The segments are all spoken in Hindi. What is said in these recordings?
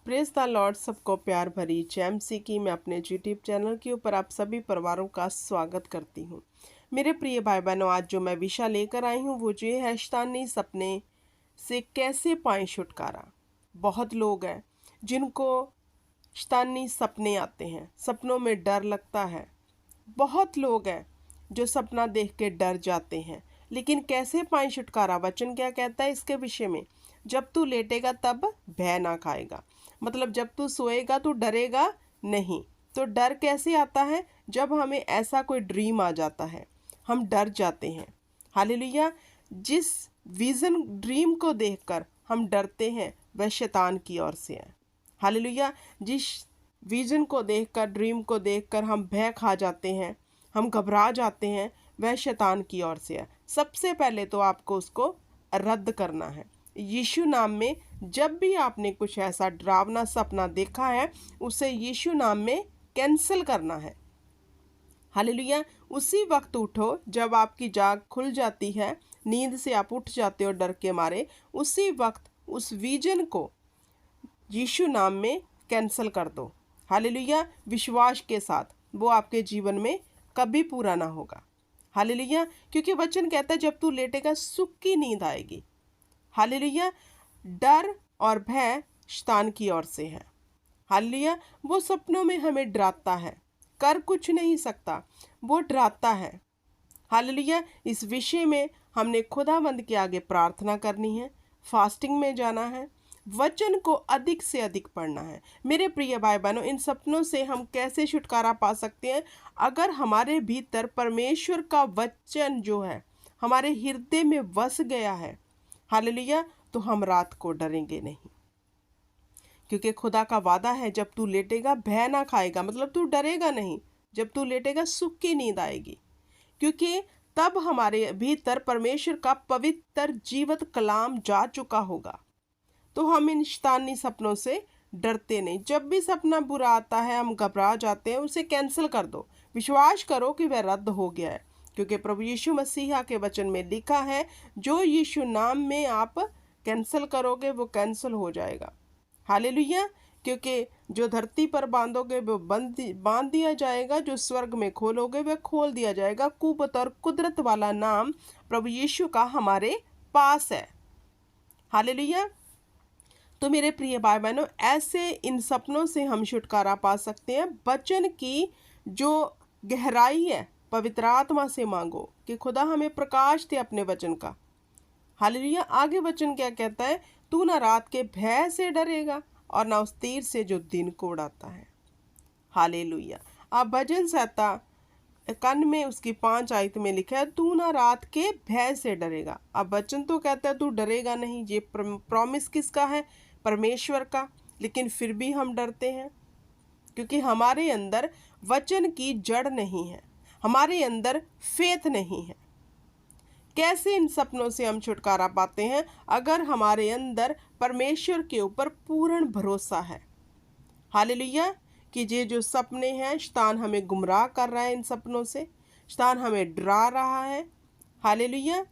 Praise the Lord. सबको प्यार भरी जय मसीह की मैं अपने यूट्यूब चैनल के ऊपर आप सभी परिवारों का स्वागत करती हूँ। मेरे प्रिय भाई बहनों, आज जो मैं विषय लेकर आई हूँ वो ये है शैतानी सपने से कैसे पाएं छुटकारा। बहुत लोग हैं जिनको शैतानी सपने आते हैं, सपनों में डर लगता है। बहुत लोग हैं जो सपना देख के डर जाते हैं, लेकिन कैसे पाएं छुटकारा। वचन क्या कहता है इसके विषय में? जब तू लेटेगा तब भय ना खाएगा। मतलब जब तू सोएगा तो डरेगा नहीं। तो डर कैसे आता है? जब हमें ऐसा कोई ड्रीम आ जाता है, हम डर जाते हैं। हालेलुया। जिस विजन ड्रीम को देखकर हम डरते हैं वह शैतान की ओर से है। हालेलुया। जिस विजन को देखकर, ड्रीम को देखकर हम भय खा जाते हैं, हम घबरा जाते हैं, वह शैतान की ओर से है। सबसे पहले तो आपको उसको रद्द करना है। यीशु नाम में जब भी आपने कुछ ऐसा डरावना सपना देखा है, उसे यीशु नाम में कैंसिल करना है। हालेलुया। उसी वक्त उठो जब आपकी जाग खुल जाती है, नींद से आप उठ जाते हो डर के मारे, उसी वक्त उस विजन को यीशु नाम में कैंसिल कर दो। हालेलुया। विश्वास के साथ वो आपके जीवन में कभी पूरा ना होगा। हालेलुया। क्योंकि वचन कहता है जब तू लेटेगा सुख की नींद आएगी। हालेलुया। डर और भय शैतान की ओर से है। हालेलुया। वो सपनों में हमें डराता है, कर कुछ नहीं सकता, वो डराता है। हालेलुया। इस विषय में हमने खुदावंद के आगे प्रार्थना करनी है, फास्टिंग में जाना है, वचन को अधिक से अधिक पढ़ना है। मेरे प्रिय भाई बहनों, इन सपनों से हम कैसे छुटकारा पा सकते हैं? अगर हमारे भीतर परमेश्वर का वचन जो है हमारे हृदय में बस गया है, हालेलुया, तो हम रात को डरेंगे नहीं। क्योंकि खुदा का वादा है जब तू लेटेगा भय ना खाएगा, मतलब तू डरेगा नहीं। जब तू लेटेगा सुख की नींद आएगी, क्योंकि तब हमारे भीतर परमेश्वर का पवित्र जीवित कलाम जा चुका होगा। तो हम इन शैतानी सपनों से डरते नहीं। जब भी सपना बुरा आता है हम घबरा जाते हैं, उसे कैंसिल कर दो। विश्वास करो कि वह रद्द हो गया है, क्योंकि प्रभु यीशु मसीहा के वचन में लिखा है जो यीशु नाम में आप कैंसिल करोगे वो कैंसिल हो जाएगा। हालेलुया। क्योंकि जो धरती पर बांधोगे वो बांध दिया जाएगा, जो स्वर्ग में खोलोगे वह खोल दिया जाएगा। कुवत और कुदरत वाला नाम प्रभु यीशु का हमारे पास है। हालेलुया। तो मेरे प्रिय भाई बहनों, ऐसे इन सपनों से हम छुटकारा पा सकते हैं। वचन की जो गहराई है पवित्र आत्मा से मांगो कि खुदा हमें प्रकाश दे अपने वचन का। हालेलुया। आगे वचन क्या कहता है? तू ना रात के भय से डरेगा और ना उस तीर से जो दिन को उड़ाता है। हालेलुया। अब भजन संहिता 91 में उसकी 5 आयत में लिखा है तू ना रात के भय से डरेगा। अब वचन तो कहता है तू डरेगा नहीं। ये प्रॉमिस किसका है? परमेश्वर का। लेकिन फिर भी हम डरते हैं, क्योंकि हमारे अंदर वचन की जड़ नहीं है, हमारे अंदर फेथ नहीं है। कैसे इन सपनों से हम छुटकारा पाते हैं? अगर हमारे अंदर परमेश्वर के ऊपर पूर्ण भरोसा है। हालेलुया। कि ये जो सपने हैं, शैतान हमें गुमराह कर रहा है, इन सपनों से शैतान हमें डरा रहा है। हालेलुया।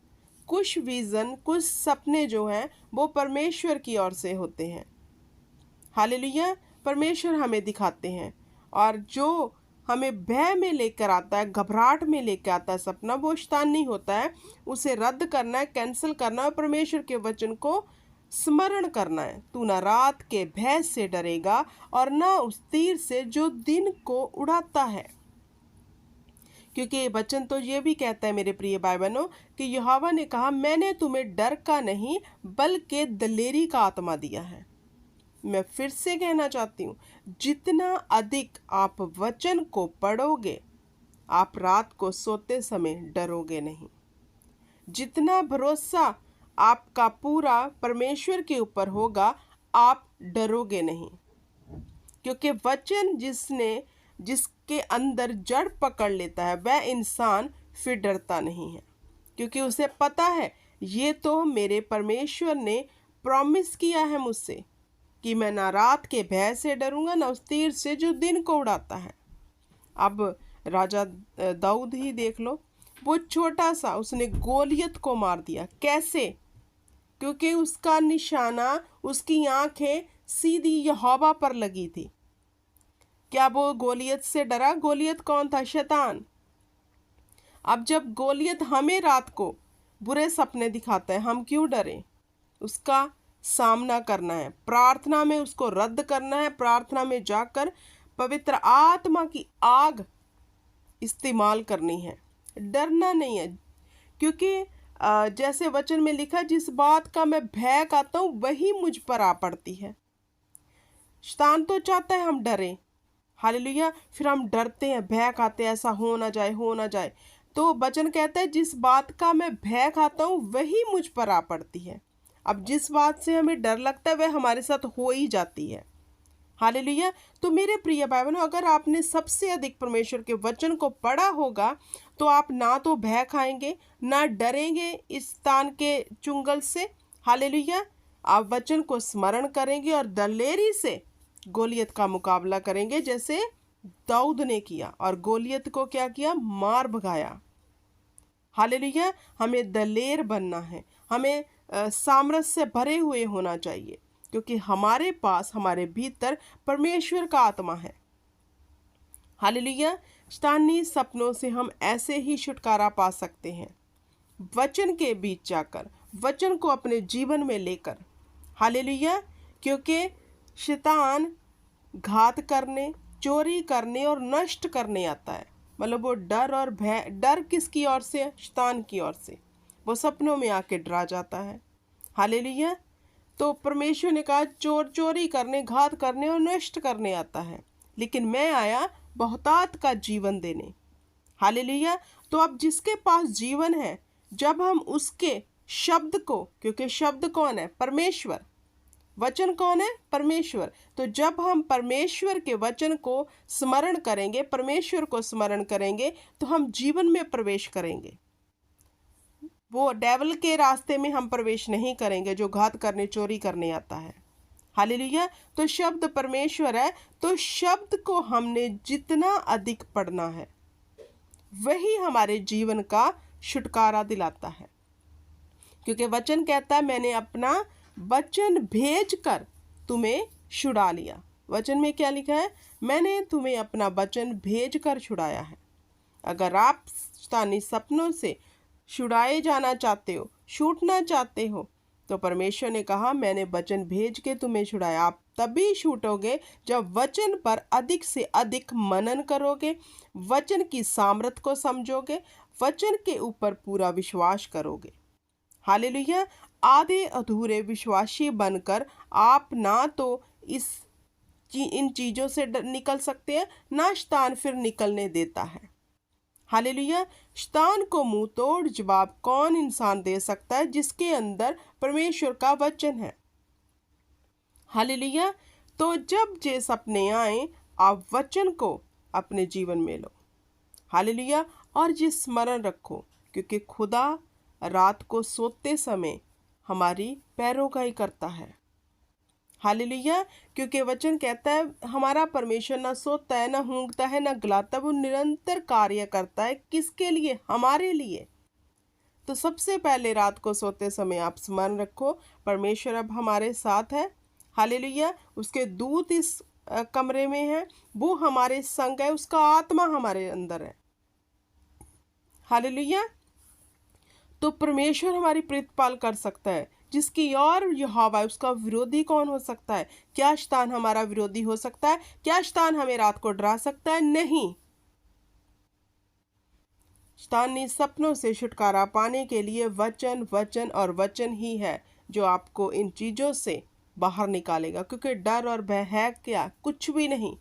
कुछ विजन, कुछ सपने जो हैं वो परमेश्वर की ओर से होते हैं। हालेलुया। परमेश्वर हमें दिखाते हैं, और जो हमें भय में लेकर आता है, घबराहट में लेकर आता है सपना, वो शैतान नहीं होता है। उसे रद्द करना है, कैंसिल करना है, परमेश्वर के वचन को स्मरण करना है। तू ना रात के भय से डरेगा और ना उस तीर से जो दिन को उड़ाता है। क्योंकि ये वचन तो ये भी कहता है मेरे प्रिय भाई बहनों कि यहोवा ने कहा मैंने तुम्हें डर का नहीं बल्कि दलेरी का आत्मा दिया है। मैं फिर से कहना चाहती हूँ, जितना अधिक आप वचन को पढ़ोगे, आप रात को सोते समय डरोगे नहीं। जितना भरोसा आपका पूरा परमेश्वर के ऊपर होगा, आप डरोगे नहीं। क्योंकि वचन जिसके अंदर जड़ पकड़ लेता है वह इंसान फिर डरता नहीं है, क्योंकि उसे पता है ये तो मेरे परमेश्वर ने प्रॉमिस किया है मुझसे कि मैं ना रात के भय से डरूंगा ना उस तीर से जो दिन को उड़ाता है। अब राजा दाऊद ही देख लो, वो छोटा सा, उसने गोलियत को मार दिया। कैसे? क्योंकि उसका निशाना, उसकी आंखें सीधी यहोवा पर लगी थी। क्या वो गोलियत से डरा? गोलियत कौन था? शैतान। अब जब गोलियत हमें रात को बुरे सपने दिखाता है, हम क्यों डरें? उसका सामना करना है, प्रार्थना में उसको रद्द करना है, प्रार्थना में जाकर पवित्र आत्मा की आग इस्तेमाल करनी है, डरना नहीं है। क्योंकि जैसे वचन में लिखा, जिस बात का मैं भय खाता हूँ वही मुझ पर आ पड़ती है। शैतान तो चाहता है हम डरें, हालेलुया, फिर हम डरते हैं, भय खाते हैं, ऐसा हो ना जाए, हो ना जाए। तो वचन कहता है जिस बात का मैं भय खाता हूँ वही मुझ पर आ पड़ती है। अब जिस बात से हमें डर लगता है वह हमारे साथ हो ही जाती है, हालेलुया। तो मेरे प्रिय भाई बहनों, अगर आपने सबसे अधिक परमेश्वर के वचन को पढ़ा होगा तो आप ना तो भय खाएंगे, ना डरेंगे इस तान के चुंगल से, हालेलुया। आप वचन को स्मरण करेंगे और दलेरी से गोलियत का मुकाबला करेंगे, जैसे दाऊद ने किया और गोलियत को क्या किया? मार भगाया, हालेलुया। हमें दलेर बनना है, हमें सामर्थ्य से भरे हुए होना चाहिए, क्योंकि हमारे पास, हमारे भीतर परमेश्वर का आत्मा है, हालेलुया। शैतानी सपनों से हम ऐसे ही छुटकारा पा सकते हैं, वचन के बीच जाकर, वचन को अपने जीवन में लेकर, हालेलुया। क्योंकि शैतान घात करने, चोरी करने और नष्ट करने आता है। मतलब वो डर और भय, डर किसकी ओर से? शैतान की ओर से। वो सपनों में आके डरा जाता है, हालेलुया। तो परमेश्वर ने कहा चोरी करने, घात करने और नष्ट करने आता है, लेकिन मैं आया बहुतायत का जीवन देने, हालेलुया। तो अब जिसके पास जीवन है, जब हम उसके शब्द को, क्योंकि शब्द कौन है? परमेश्वर। वचन कौन है? परमेश्वर। तो जब हम परमेश्वर के वचन को स्मरण करेंगे, परमेश्वर को स्मरण करेंगे, तो हम जीवन में प्रवेश करेंगे। वो डेविल के रास्ते में हम प्रवेश नहीं करेंगे जो घात करने, चोरी करने आता है, हालेलुया। तो शब्द परमेश्वर है, तो शब्द को हमने जितना अधिक पढ़ना है वही हमारे जीवन का छुटकारा दिलाता है। क्योंकि वचन कहता है मैंने अपना वचन भेजकर तुम्हें छुड़ा लिया। वचन में क्या लिखा है? मैंने तुम्हें अपना वचन भेजकर छुड़ाया है। अगर आप शैतानी सपनों से छुड़ाए जाना चाहते हो, छूटना चाहते हो, तो परमेश्वर ने कहा मैंने वचन भेज के तुम्हें छुड़ाया। आप तभी छूटोगे जब वचन पर अधिक से अधिक मनन करोगे, वचन की सामर्थ को समझोगे, वचन के ऊपर पूरा विश्वास करोगे, हालेलुया। आधे अधूरे विश्वासी बनकर आप ना तो इन चीज़ों से निकल सकते हैं, ना शैतान फिर निकलने देता है, हालेलुया। शैतान को मुंह तोड़ जवाब कौन इंसान दे सकता है जिसके अंदर परमेश्वर का वचन है, हालेलुया। तो जब जे सपने आए, आप वचन को अपने जीवन में लो, हालेलुया। और ये स्मरण रखो, क्योंकि खुदा रात को सोते समय हमारी पैरों करता है, हालेलुया। क्योंकि वचन कहता है हमारा परमेश्वर ना सोता है, ना ऊँघता है, ना गलाता, वो निरंतर कार्य करता है। किसके लिए? हमारे लिए। तो सबसे पहले रात को सोते समय आप स्मरण रखो परमेश्वर अब हमारे साथ है, हालेलुया। उसके दूत इस कमरे में है, वो हमारे संग है, उसका आत्मा हमारे अंदर है, हालेलुया। तो परमेश्वर हमारी प्रतिपाल कर सकता है। जिसकी और यहोवा है उसका विरोधी कौन हो सकता है? क्या शैतान हमारा विरोधी हो सकता है? क्या शैतान हमें रात को डरा सकता है? नहीं। शैतानी सपनों से छुटकारा पाने के लिए वचन, वचन और वचन ही है जो आपको इन चीज़ों से बाहर निकालेगा। क्योंकि डर और भय है क्या? कुछ भी नहीं।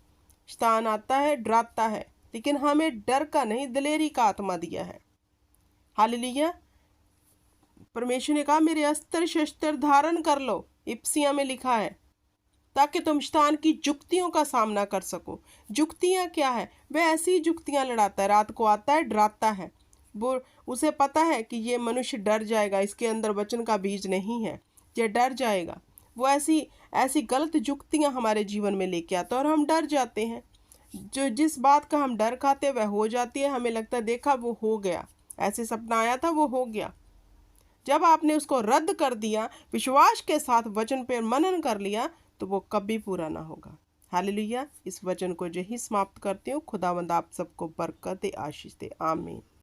शैतान आता है, डराता है, लेकिन हमें डर का नहीं, दिलेरी का आत्मा दिया है, हालेलुया। परमेश्वर ने कहा मेरे अस्त्र शस्त्र धारण कर लो, इफ्सिया में लिखा है, ताकि तुम शैतान की जुक्तियों का सामना कर सको। जुक्तियां क्या है? वह ऐसी जुक्तियां लड़ाता है, रात को आता है, डराता है। वो उसे पता है कि ये मनुष्य डर जाएगा, इसके अंदर वचन का बीज नहीं है, ये डर जाएगा। वो ऐसी गलत जुक्तियां हमारे जीवन में लेके आता है और हम डर जाते हैं। जो जिस बात का हम डर खाते वह हो जाती है। हमें लगता है देखा वो हो गया, ऐसे सपना आया था, वो हो गया। जब आपने उसको रद्द कर दिया, विश्वास के साथ वचन पर मनन कर लिया, तो वो कभी पूरा ना होगा। हालेलुया। इस वचन को यही समाप्त करती हूँ। खुदावंद आप सबको बरकत दे, आशीष दे। आमीन।